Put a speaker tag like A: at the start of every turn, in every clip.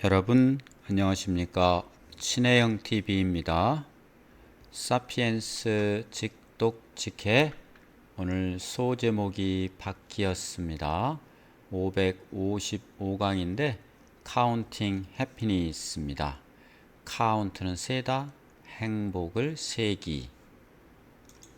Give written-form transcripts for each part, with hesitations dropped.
A: 여러분 안녕하십니까? 친해형 TV입니다. 사피엔스 직독직해 오늘 소제목이 바뀌었습니다. 555강인데 카운팅 해피니스입니다. 카운트는 세다, 행복을 세기.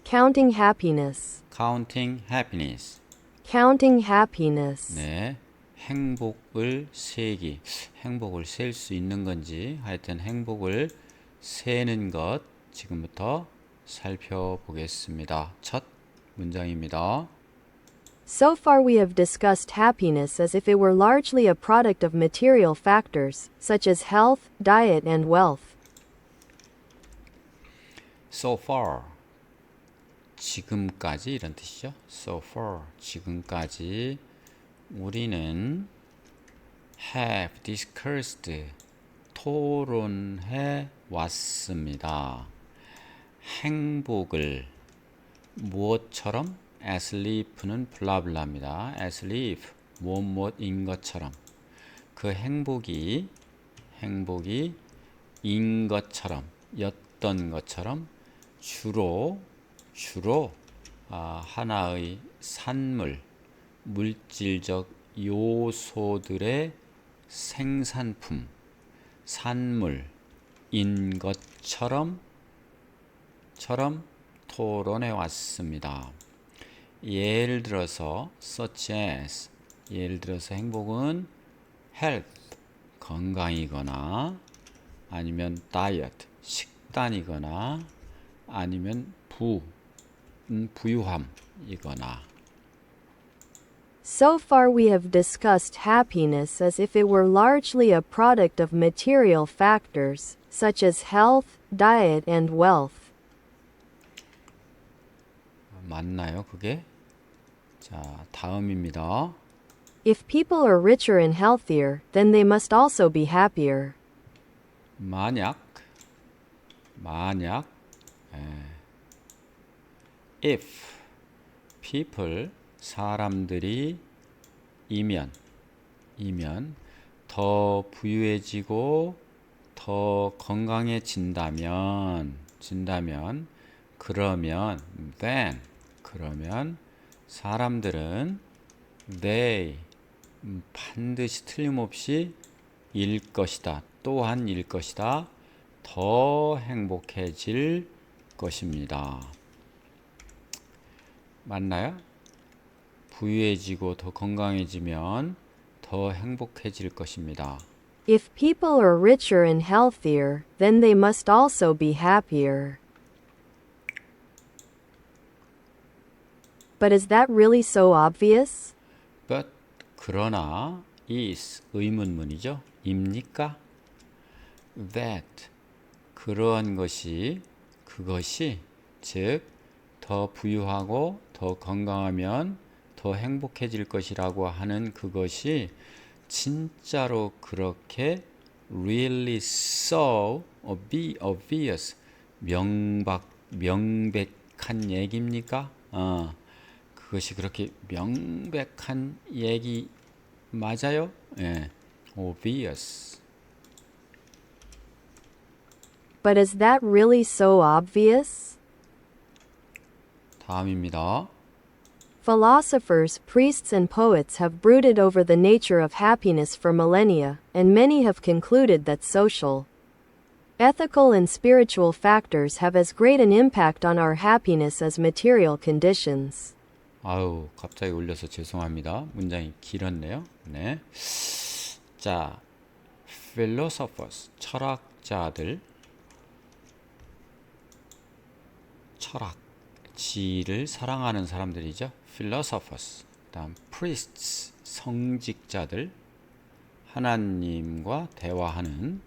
B: Counting happiness.
A: 카운팅 해피니스.
B: Counting happiness.
A: 네. 행복을 세기. 행복을 셀 수 있는 건지 하여튼 행복을 세는 것 지금부터 살펴보겠습니다. 첫 문장입니다.
B: So far we have discussed happiness as if it were largely a product of material factors, such as health, diet, and wealth.
A: So far 지금까지 이런 뜻이죠. So far 지금까지 우리는 have discussed 토론해 왔습니다. 행복을 무엇처럼? asleep는 블라블라입니다. asleep 무엇인 것처럼 그 행복이 인 것처럼 였던 것처럼 주로 하나의 산물 물질적 요소들의 생산품, 산물인 것처럼 토론해 왔습니다. 예를 들어서 such as 예를 들어서 행복은 health 건강이거나 아니면 diet 식단이거나 아니면 부유함이거나.
B: So far we have discussed happiness as if it were largely a product of material factors, such as health, diet, and wealth.
A: 맞나요, 그게? 자, 다음입니다.
B: If people are richer and healthier, then they must also be happier.
A: 만약 if people 사람들이 이면 더 부유해지고 더 건강해진다면 그러면 사람들은 they 반드시 틀림없이 또한 일 것이다 더 행복해질 것입니다. 맞나요? 부유해지고 더 건강해지면 더 행복해질 것입니다.
B: If people are richer and healthier, then they must also be happier. But is that really so obvious?
A: But 그러나 is 의문문이죠. 입니까? That 그러한 그것이 즉 더 부유하고 더 건강하면 더 행복해질 것이라고 하는 그것이 진짜로 그렇게 really so obvious 명백한 얘기입니까? 그것이 그렇게 명백한 얘기 맞아요? 예, obvious.
B: But is that really so obvious?
A: 다음입니다.
B: Philosophers, priests, and poets have brooded over the nature of happiness for millennia, and many have concluded that social, ethical, and spiritual factors have as great an impact on our happiness as material conditions.
A: 아우, 갑자기 올려서 죄송합니다. 문장이 길었네요. 네. 자, philosophers, 철학자들, 지를 사랑하는 사람들이죠. philosophers. 다음 priests, 성직자들, 하나님과 대화하는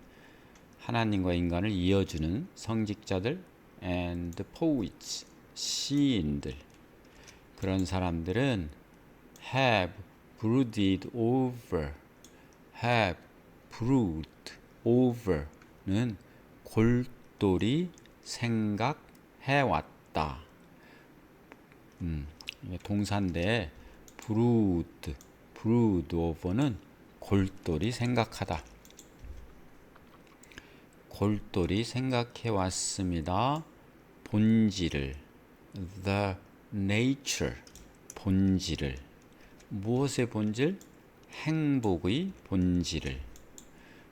A: 하나님과 인간을 이어주는 성직자들, and poets, 시인들. 그런 사람들은 have brooded over는 골똘히 생각해왔다. 이게 동사인데 brood over는 골똘히 생각하다. 돌돌이 생각해 왔습니다. 본질을, the nature, 본질을. 무엇의 본질? 행복의 본질을.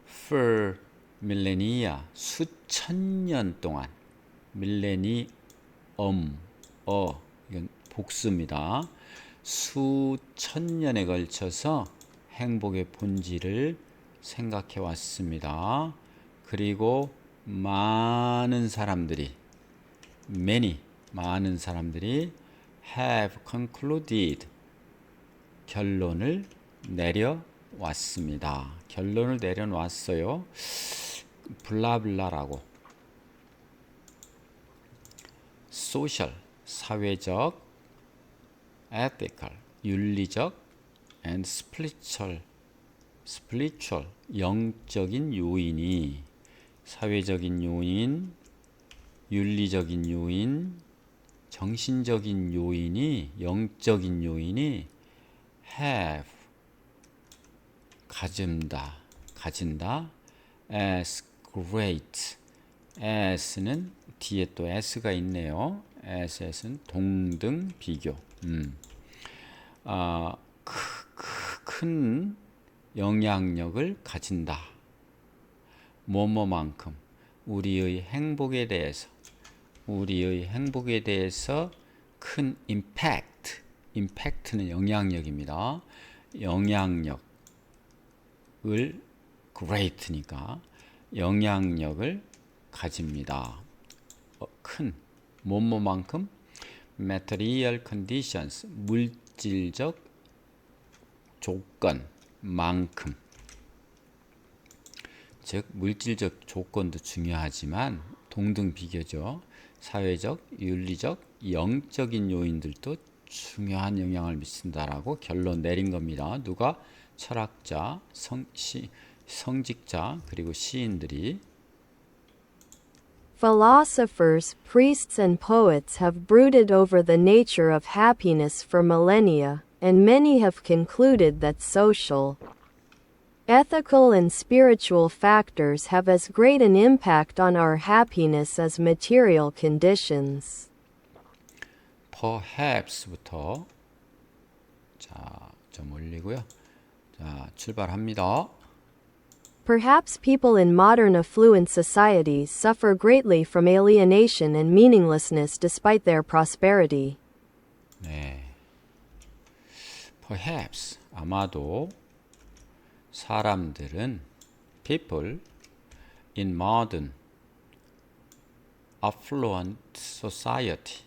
A: for millennia, 수천 년 동안. 밀레니엄, 이건 복수입니다. 수천 년에 걸쳐서 행복의 본질을 생각해 왔습니다. 그리고 많은 사람들이 많은 사람들이 have concluded, 결론을 내려왔습니다. 결론을 내려놨어요. 블라블라라고. social, 사회적, ethical, 윤리적, and spiritual, 영적인 요인이, 사회적인 요인, 윤리적인 요인, 정신적인 요인이, 영적인 요인이 have, 가진다, as great, as는 뒤에 또 s가 있네요. as는 동등 비교. 큰 영향력을 가진다. 뭐뭐만큼 우리의 행복에 대해서 큰 impact는 영향력입니다. 영향력을 great니까 영향력을 가집니다. 큰 뭐뭐만큼 material conditions, 물질적 조건만큼. 즉 물질적 조건도 중요하지만 동등 비교죠. 사회적, 윤리적, 영적인 요인들도 중요한 영향을 미친다라고 결론 내린 겁니다. 누가? 철학자, 성직자, 그리고 시인들이.
B: Philosophers, priests, and poets have brooded over the nature of happiness for millennia, and many have concluded that social, ethical, and spiritual factors have as great an impact on our happiness as material conditions.
A: perhaps부터 좀 올리고요. 출발합니다.
B: Perhaps people in modern affluent societies suffer greatly from alienation and meaninglessness despite their prosperity.
A: 네. Perhaps, 아마도 사람들은 people in modern affluent society,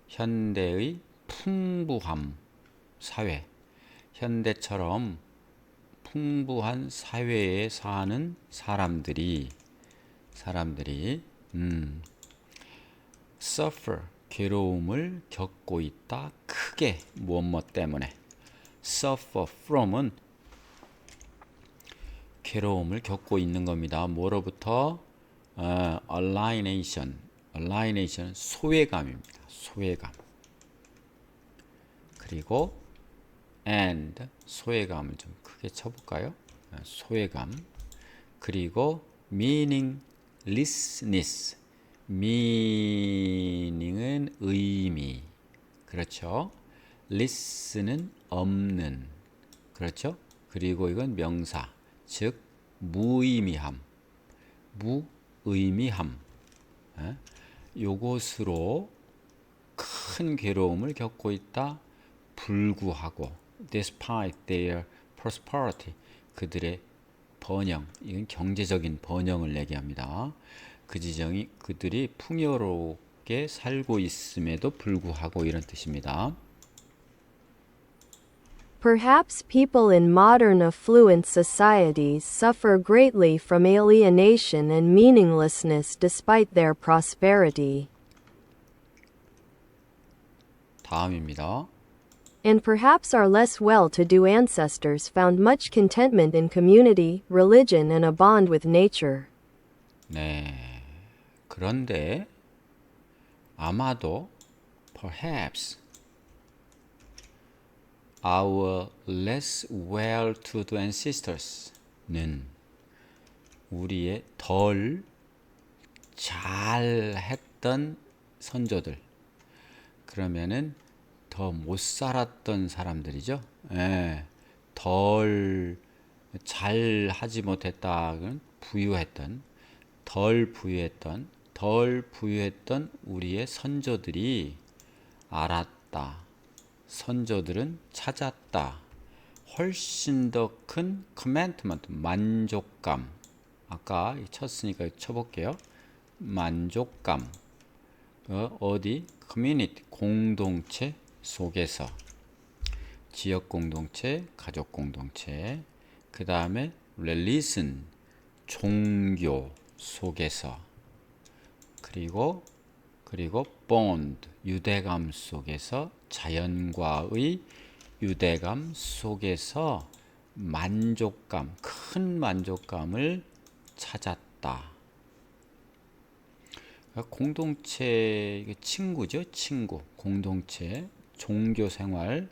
A: 현대의 풍부함 사회, 현대처럼 풍부한 사회에 사는 사람들이 suffer, 괴로움을 겪고 있다. 크게 무엇 때문에. suffer from은 괴로움을 겪고 있는 겁니다. 뭐로부터? alienation, 소외감입니다. 소외감. 그리고 and, 소외감을 좀 크게 쳐볼까요? 소외감. 그리고 meaninglessness, meaning은 의미, 그렇죠? less는 없는, 그렇죠? 그리고 이건 명사, 즉 무의미함, 요것으로 큰 괴로움을 겪고 있다. 불구하고 despite their prosperity, 그들의 번영, 이건 경제적인 번영을 얘기합니다. 그들이 풍요롭게 살고 있음에도 불구하고, 이런 뜻입니다.
B: Perhaps people in modern affluent societies suffer greatly from alienation and meaninglessness despite their prosperity.
A: 다음입니다.
B: And perhaps our less well-to-do ancestors found much contentment in community, religion, and a bond with nature.
A: 네. 그런데 아마도 perhaps our less well-to-do ancestors 는 우리의 덜 잘 했던 선조들, 그러면은 더 못 살았던 사람들이죠. 예, 덜 잘 하지 못했다. 부유했던, 덜 부유했던 우리의 선조들이 알았다. 선조들은 찾았다. 훨씬 더 큰 commandment, 만족감. 아까 쳤으니까 쳐볼게요. 만족감. 어디? community, 공동체 속에서. 지역 공동체, 가족 공동체. 그 다음에 religion, 종교 속에서. 그리고 bond, 유대감 속에서, 자연과의 유대감 속에서 만족감, 큰 만족감을 찾았다. 공동체, 친구죠. 친구, 공동체, 종교 생활,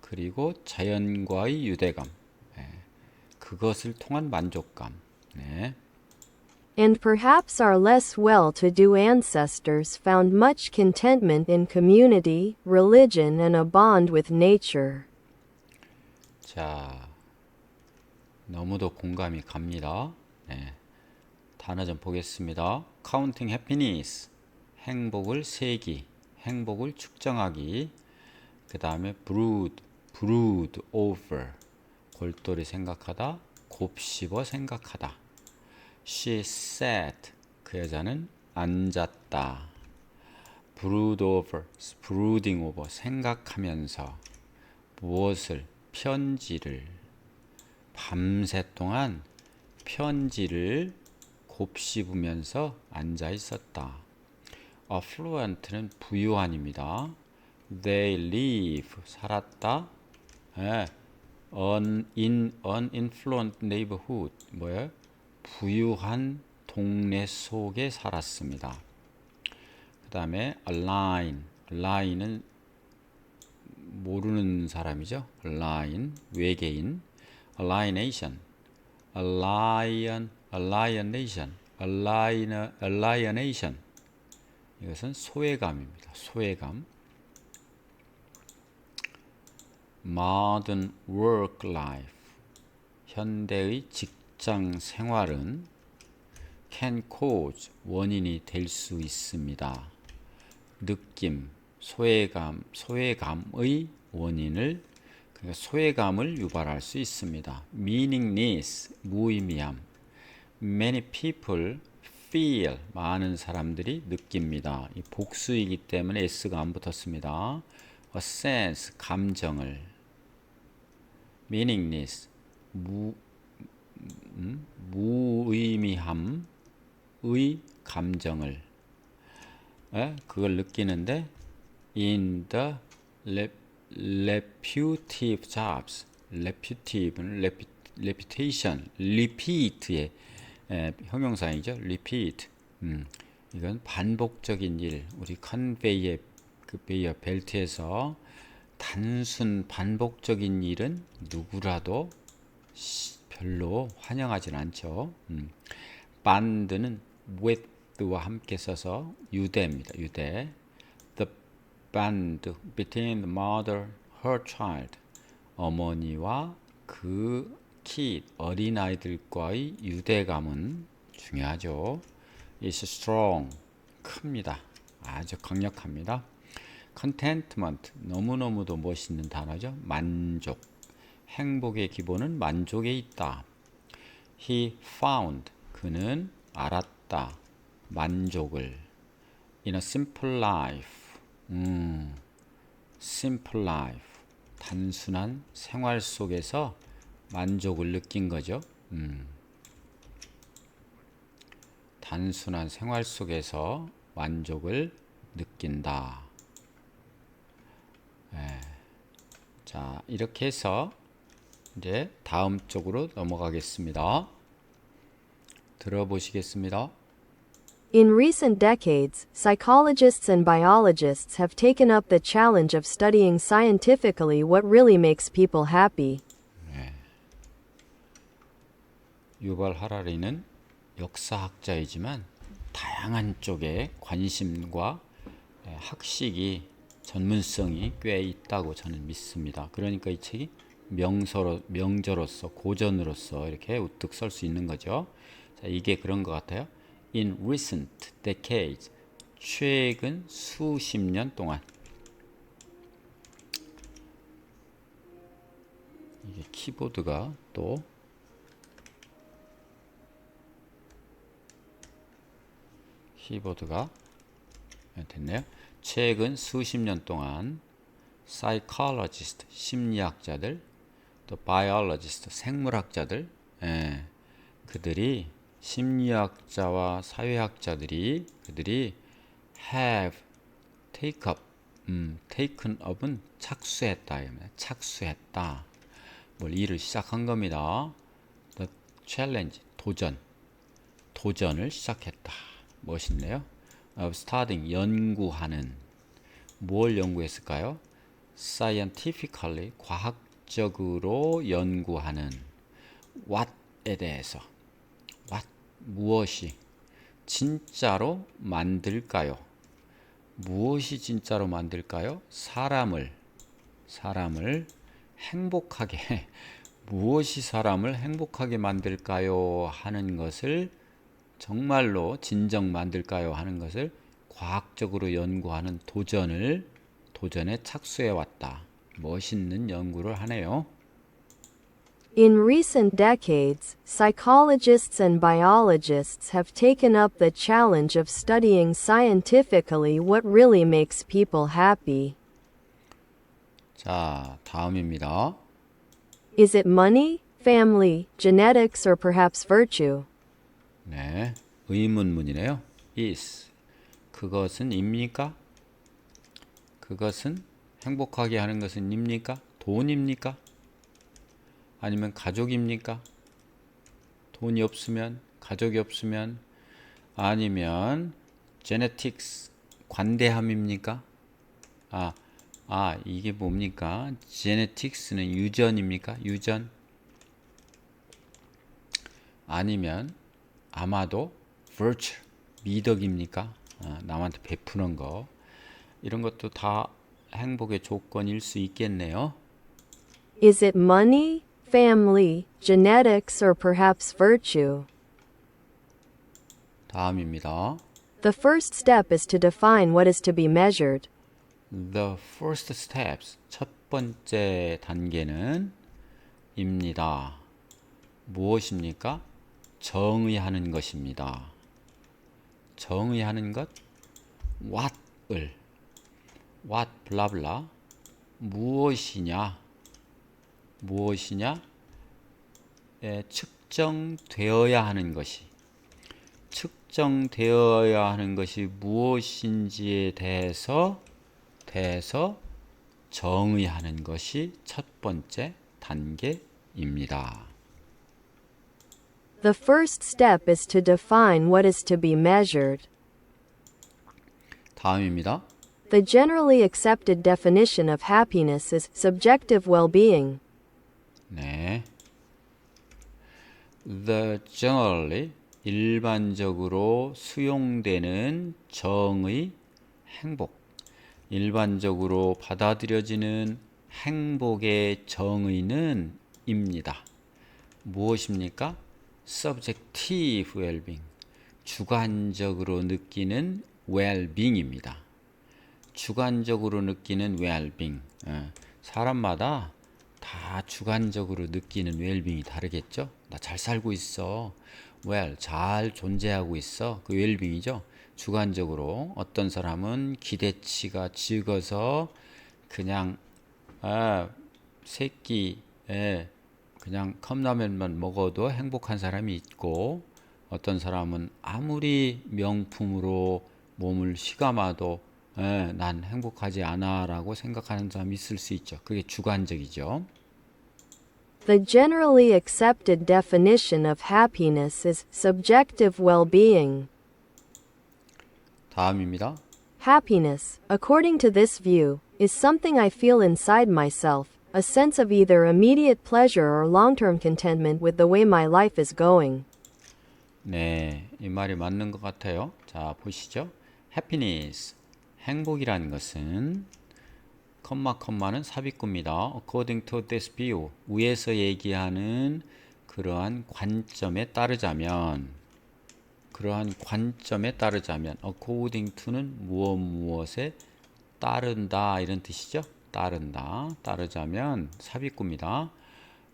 A: 그리고 자연과의 유대감, 그것을 통한 만족감. 네.
B: And perhaps our less well-to-do ancestors found much contentment in community, religion, and a bond with nature.
A: 자, 너무도 공감이 갑니다. 네. 단어 좀 보겠습니다. Counting happiness, 행복을 세기, 행복을 측정하기. 그 다음에 brood over, 골똘히 생각하다, 곱씹어 생각하다. She sat, 그 여자는 앉았다. brooding over, 생각하면서. 무엇을? 편지를. 밤새 동안 편지를 곱씹으면서 앉아 있었다. affluent는 부유한입니다. They live, 살았다. in uninfluent neighborhood, 뭐예요? 부유한 동네 속에 살았습니다. 그 다음에 align은 모르는 사람이죠. 외계인. alienation, 이것은 소외감입니다. 소외감. modern work life, 현대의 직장 생활은 can cause, 원인이 될 수 있습니다. 느낌, 소외감의 원인을, 그러니까 소외감을 유발할 수 있습니다. meaningless, 무의미함. many people feel, 많은 사람들이 느낍니다. 이 복수이기 때문에 s가 안 붙었습니다. a sense, 감정을. meaningless, 무의미함의 감정을, 그걸 느끼는데 in the repetitive jobs, repetitive는 reputation, repeat의 형용사이죠. repeat. 이건 반복적인 일. 우리 컨베이어 벨트에서 단순 반복적인 일은 누구라도 별로 환영하진 않죠. band는 with와 함께 써서 유대입니다. 유대. The band between the mother, her child. 어머니와 그 kid, 어린아이들과의 유대감은 중요하죠. is strong, 큽니다. 아주 강력합니다. contentment, 너무너무도 멋있는 단어죠. 만족. 행복의 기본은 만족에 있다. He found, 그는 알았다. 만족을. In a simple life, simple life, 단순한 생활 속에서 만족을 느낀 거죠. 단순한 생활 속에서 만족을 느낀다. 자, 이렇게 해서 이제 다음 쪽으로 넘어가겠습니다. 들어보시겠습니다.
B: In recent decades, psychologists and biologists have taken up the challenge of studying scientifically what really makes people happy.
A: 유발 하라리는 역사학자이지만 다양한 다양한 쪽에 관심과 학식이 전문성이 꽤 있다고 저는 믿습니다. 그러니까 이 책이 명저로서 고전으로서 이렇게 우뚝 설 수 있는 거죠. 자, 이게 그런 것 같아요. In recent decades, 최근 수십 년 동안. 이게 키보드가 또 됐네요. 최근 수십 년 동안 psychologist, 심리학자들, 또 biologist, 생물학자들, 그들이 심리학자와 사회학자들이 그들이 have taken up은 착수했다. 뭘 일을 시작한 겁니다. The challenge, 도전을 시작했다. 멋있네요. of studying, 연구하는. 뭘 연구했을까요? scientifically, 과학적으로 연구하는 what에 대해서. what, 무엇이 진짜로 만들까요? 무엇이 진짜로 만들까요? 사람을 행복하게 무엇이 사람을 행복하게 만들까요? 하는 것을 정말로 진정 만들까요? 하는 것을 과학적으로 연구하는 도전에 착수해 왔다. 멋있는 연구를 하네요.
B: In recent decades, psychologists and biologists have taken up the challenge of studying scientifically what really makes people happy.
A: 자, 다음입니다.
B: Is it money, family, genetics, or perhaps virtue?
A: 네, 의문문이네요. is, 그것은 입니까? 그것은 행복하게 하는 것은 입니까? 돈입니까? 아니면 가족입니까? 돈이 없으면, 가족이 없으면, 아니면 genetics, 관대함입니까? 이게 뭡니까? genetics는 유전입니까? 유전? 아니면 아마도 virtue, 미덕입니까? 남한테 베푸는 거. 이런 것도 다 행복의 조건일 수 있겠네요.
B: Is it money, family, genetics, or perhaps virtue?
A: 다음입니다.
B: The first step is to define what is to be measured.
A: The first steps, 첫 번째 단계는 입니다. 무엇입니까? 정의하는 것입니다. 정의하는 것, what 블라블라, 무엇이냐, 측정되어야 하는 것이, 무엇인지에 대해서 정의하는 것이 첫 번째 단계입니다.
B: The first step is to define what is to be measured.
A: 다음입니다.
B: The generally accepted definition of happiness is subjective well-being.
A: 네. The generally, 일반적으로 수용되는 정의 행복, 일반적으로 받아들여지는 행복의 정의는 입니다. 무엇입니까? Subjective well-being, 주관적으로 느끼는 well-being입니다. 주관적으로 느끼는 well-being. 사람마다 다 주관적으로 느끼는 well-being이 다르겠죠? 나 잘 살고 있어. 잘 존재하고 있어. 그 well-being이죠. 주관적으로 어떤 사람은 기대치가 적어서 그냥 그냥 컵라면만 먹어도 행복한 사람이 있고, 어떤 사람은 아무리 명품으로 몸을 휘감아도 난 행복하지 않아 라고 생각하는 사람이 있을 수 있죠. 그게 주관적이죠.
B: The generally accepted definition of happiness is subjective well-being.
A: 다음입니다.
B: Happiness, according to this view, is something I feel inside myself, a sense of either immediate pleasure or long-term contentment with the way my life is going.
A: 네, 이 말이 맞는 것 같아요. 자, 보시죠. happiness, 행복이라는 것은 컴마는 삽입구입니다. according to this view, 위에서 얘기하는 그러한 관점에 따르자면 according to는 무엇에 따른다 이런 뜻이죠. 따르자면 삽입구입니다.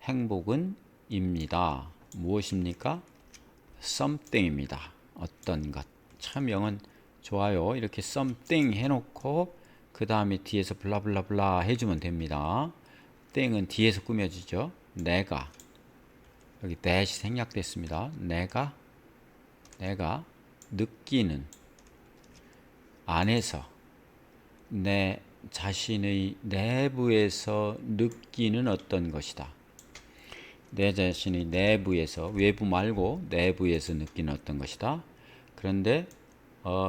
A: 행복은 입니다. 무엇입니까? something입니다. 어떤 것. 참 영은 좋아요. 이렇게 something 해놓고 그 다음에 뒤에서 블라블라블라 해주면 됩니다. thing은 뒤에서 꾸며지죠. 내가 여기 that이 생략됐습니다. 내가 느끼는 안에서 내 자신의 내부에서 느끼는 어떤 것이다. 내 자신의 내부에서 외부 말고 내부에서 느끼는 어떤 것이다. 그런데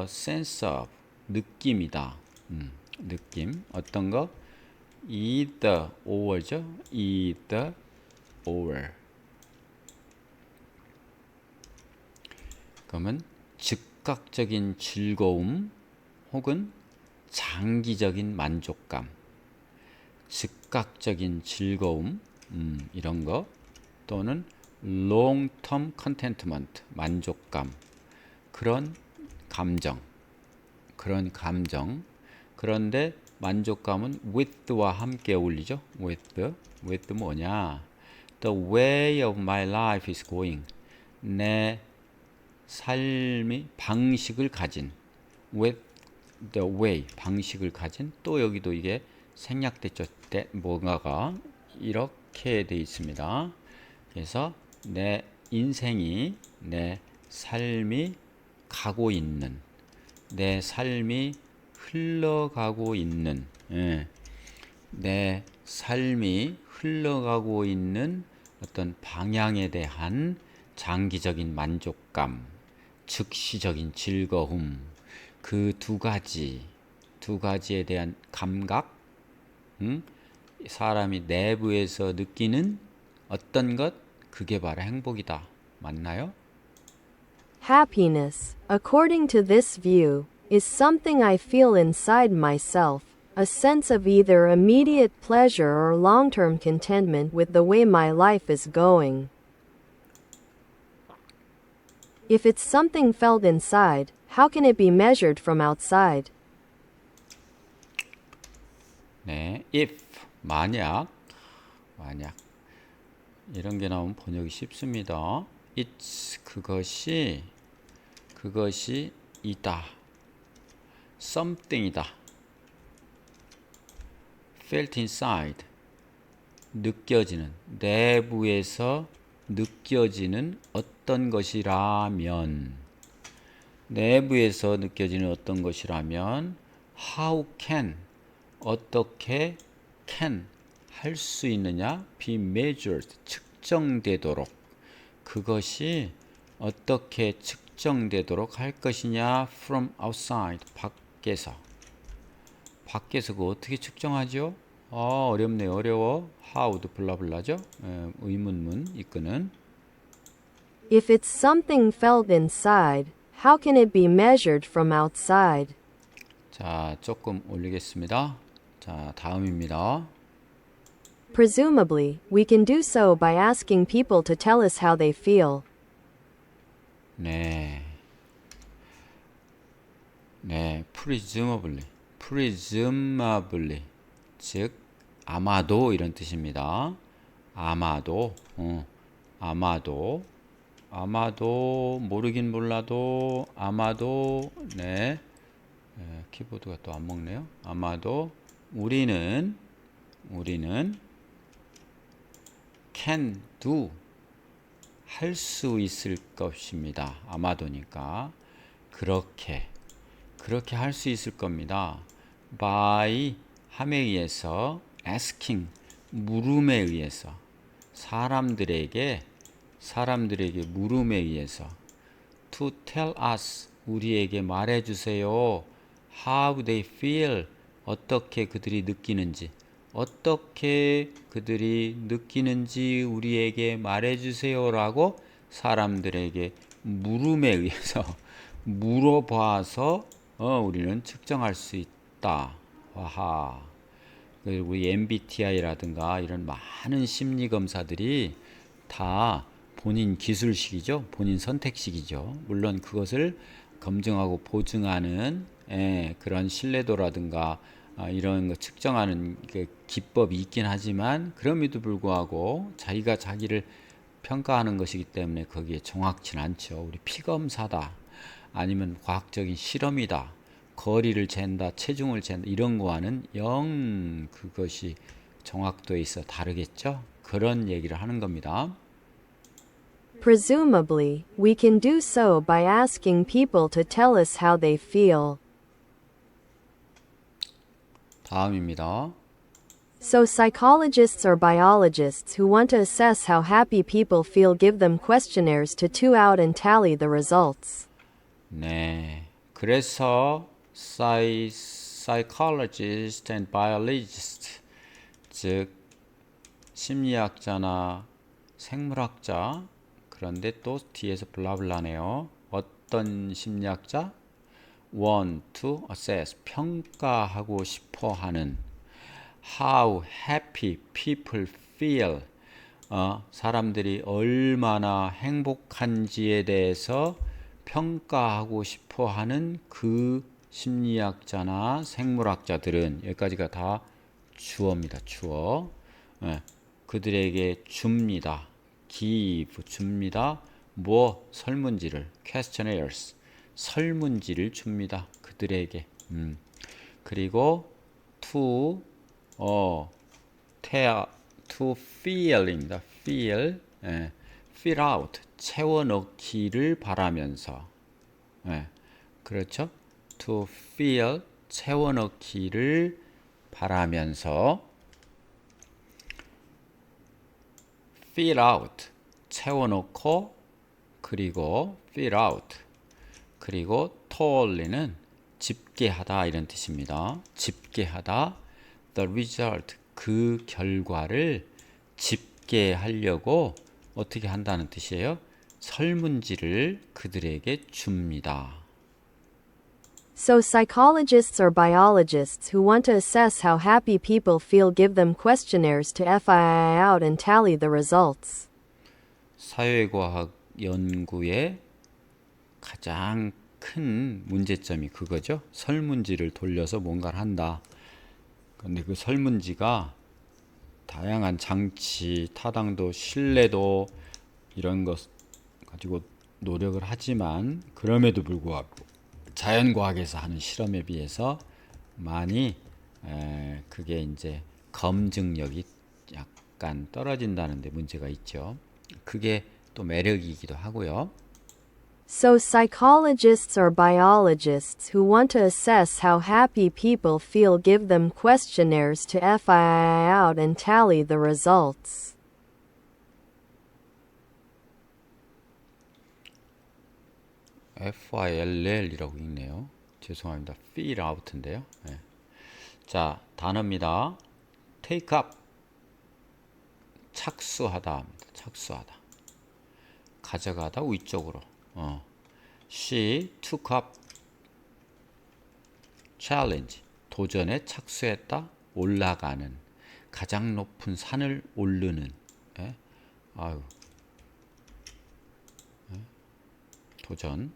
A: sense of 느낌이다. 느낌 어떤 거? either or죠. either or. 그러면 즉각적인 즐거움 혹은 장기적인 만족감, 즉각적인 즐거움 이런 거 또는 long-term contentment 만족감 그런 감정 그런데 만족감은 with와 함께 어울리죠. with 뭐냐? The way of my life is going 내 삶의 방식을 가진 with the way 방식을 가진 또 여기도 이게 생략됐죠. 뭔가가 이렇게 돼 있습니다. 그래서 내 인생이 내 삶이 가고 있는 내 삶이 흘러가고 있는 내 삶이 흘러가고 있는 어떤 방향에 대한 장기적인 만족감, 즉시적인 즐거움 그 두 가지에 대한 감각 사람이 내부에서 느끼는 어떤 것 그게 바로 행복이다. 맞나요?
B: Happiness, according to this view, is something I feel inside myself, a sense of either immediate pleasure or long-term contentment with the way my life is going. If it's something felt inside, how can it be measured from outside?
A: 네, if 만약 이런 게 나오면 번역이 쉽습니다. It's 그것이 이다. something이다. felt inside 느껴지는 내부에서 느껴지는 어떤 것이라면 내부에서 느껴지는 어떤 것이라면 how can 어떻게 can 할 수 있느냐 be measured 측정되도록 그것이 어떻게 측정되도록 할 것이냐 from outside 밖에서 그거 어떻게 측정하죠? 어렵네요. 어려워. how도 블라블라죠. 의문문 이끄는
B: If it's something felt inside, how can it be measured from outside?
A: 자, 조금 올리겠습니다. 자, 다음입니다.
B: Presumably, we can do so by asking people to tell us how they feel.
A: 네, presumably, 즉 아마도 이런 뜻입니다. 아마도 모르긴 몰라도 아마도 키보드가 또 안 먹네요. 아마도 우리는 can do 할 수 있을 것입니다. 아마도니까 그렇게 할 수 있을 겁니다. by 함에 의해서 asking 물음에 의해서 사람들에게 물음에 의해서 to tell us 우리에게 말해주세요. how they feel 어떻게 그들이 느끼는지 우리에게 말해주세요라고 사람들에게 물음에 의해서 물어봐서 우리는 측정할 수 있다. 와하. 그리고 우리 MBTI라든가 이런 많은 심리 검사들이 다 본인 기술식이죠. 본인 선택식이죠. 물론 그것을 검증하고 보증하는 그런 신뢰도라든가 이런 거 측정하는 그 기법이 있긴 하지만 그럼에도 불구하고 자기가 자기를 평가하는 것이기 때문에 거기에 정확치는 않죠. 우리 피검사다. 아니면 과학적인 실험이다. 거리를 잰다. 체중을 잰다. 이런 거와는 영 그것이 정확도에 있어 다르겠죠. 그런 얘기를 하는 겁니다.
B: Presumably, we can do so by asking people to tell us how they feel.
A: 다음입니다.
B: So psychologists or biologists who want to assess how happy people feel give them questionnaires to two out and tally the results.
A: 네. 그래서 psychologist and biologist 즉 심리학자나 생물학자 그런데 또 뒤에서 블라블라네요. 어떤 심리학자? want to assess 평가하고 싶어 하는 how happy people feel 사람들이 얼마나 행복한지에 대해서 평가하고 싶어 하는 그 심리학자나 생물학자들은 여기까지가 다 주어입니다. 주어. 그들에게 줍니다. give 줍니다. 뭐 설문지를 questionnaires 설문지를 줍니다. 그들에게. 그리고 to to feel입니다. fill out 채워넣기를 바라면서 그렇죠? to fill 채워넣기를 바라면서 fill out 채워넣고 그리고 fill out 그리고 tally는 집계하다 이런 뜻입니다. 집계하다 the result 그 결과를 집계하려고 어떻게 한다는 뜻이에요? 설문지를 그들에게 줍니다.
B: So psychologists or biologists who want to assess how happy people feel give them questionnaires to fill out and tally the results.
A: 사회과학 연구의 가장 큰 문제점이 그거죠. 설문지를 돌려서 뭔가를 한다. 근데 그 설문지가 다양한 장치, 타당도, 신뢰도 이런 것 가지고 노력을 하지만 그럼에도 불구하고 자연과학에서 하는 실험에 비해서 많이 그게 이제 검증력이 약간 떨어진다는 데 문제가 있죠. 그게 또 매력이기도 하고요.
B: So psychologists or biologists who want to assess how happy people feel give them questionnaires to fill out and tally the results.
A: FILL이라고 읽네요. 죄송합니다. fill out인데요. 자, 단어입니다. take up 착수하다. 착수하다. 가져가다 위쪽으로. She took up challenge. 도전에 착수했다. 올라가는. 가장 높은 산을 오르는. 아유. 도전.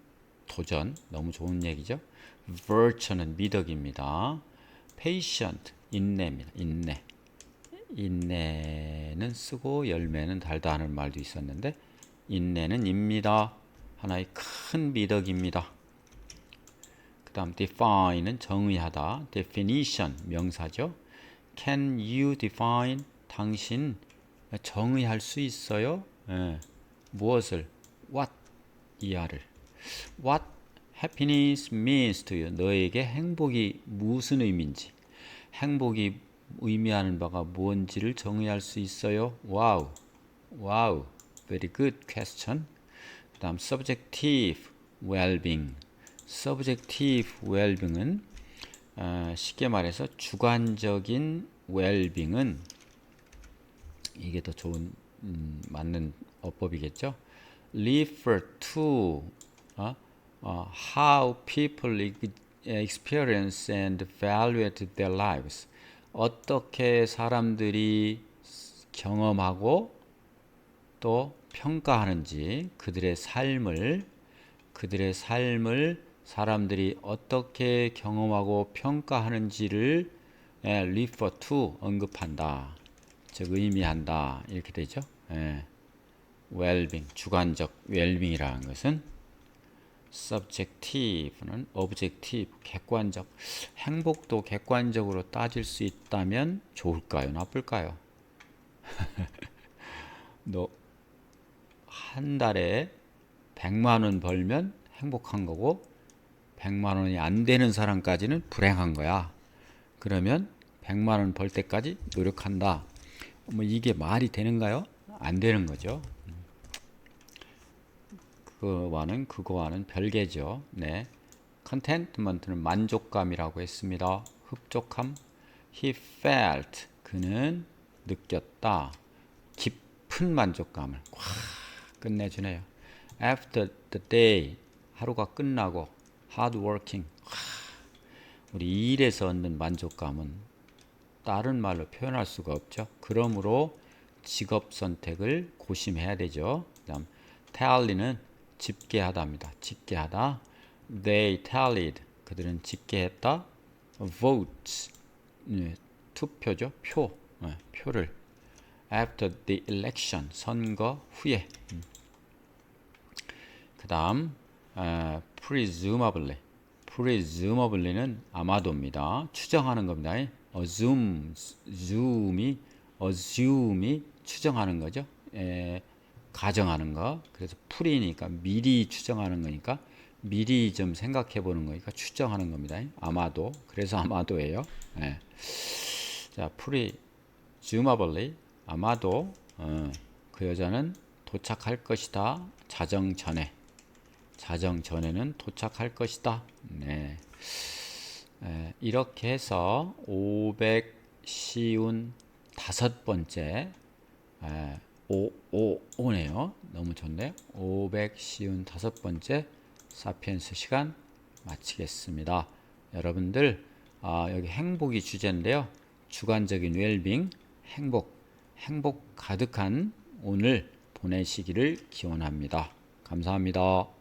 A: 너무 좋은 얘기죠. virtue는 미덕입니다. patient 인내입니다. 인내는 쓰고 열매는 달다 하는 말도 있었는데 인내는 입니다. 하나의 큰 미덕입니다. 그 다음 define은 정의하다. definition 명사죠. Can you define 당신 정의할 수 있어요? 무엇을? what 이하를 What happiness means to you. 너에게 행복이 무슨 의미인지 행복이 의미하는 바가 뭔지를 정의할 수 있어요? 와우 very good question. 그 다음 subjective well-being subjective well-being은 쉽게 말해서 주관적인 well-being은 이게 더 좋은 맞는 어법이겠죠. refer to how people experience and evaluate their lives. 어떻게 사람들이 경험하고 또 평가하는지 그들의 삶을 사람들이 어떻게 경험하고 평가하는지를 refer to 언급한다. 즉 의미한다. 이렇게 되죠. well-being 주관적 well-being이라는 것은 subjective는 objective 객관적 행복도 객관적으로 따질 수 있다면 좋을까요? 나쁠까요? 너 한 달에 100만 원 벌면 행복한 거고 100만 원이 안 되는 사람까지는 불행한 거야. 그러면 100만 원 벌 때까지 노력한다. 뭐 이게 말이 되는가요? 안 되는 거죠. 그거와는 별개죠. 네. contentment는 만족감이라고 했습니다. 흡족함. He felt 그는 느꼈다. 깊은 만족감을 꽉 끝내주네요. After the day 하루가 끝나고 hard working 우리 일에서 얻는 만족감은 다른 말로 표현할 수가 없죠. 그러므로 직업 선택을 고심해야 되죠. 그다음 tally는 집계하다입니다. 집계하다. They tallied 그들은 집계했다. votes 투표죠. 표를 after the election 선거 후에 그 다음 presumably는 아마도입니다. 추정하는 겁니다. assume이 추정하는 거죠. 가정하는 거. 그래서 풀이니까 미리 추정하는 거니까 미리 좀 생각해 보는 거니까 추정하는 겁니다. 아마도. 그래서 아마도예요. 자, presumably 아마도 그 여자는 도착할 것이다. 자정 전에는 도착할 것이다. 네. 이렇게 해서 555번째 5네요. 너무 좋네요. 555번째 사피엔스 시간 마치겠습니다. 여러분들 여기 행복이 주제인데요. 주관적인 웰빙, 행복 가득한 오늘 보내시기를 기원합니다. 감사합니다.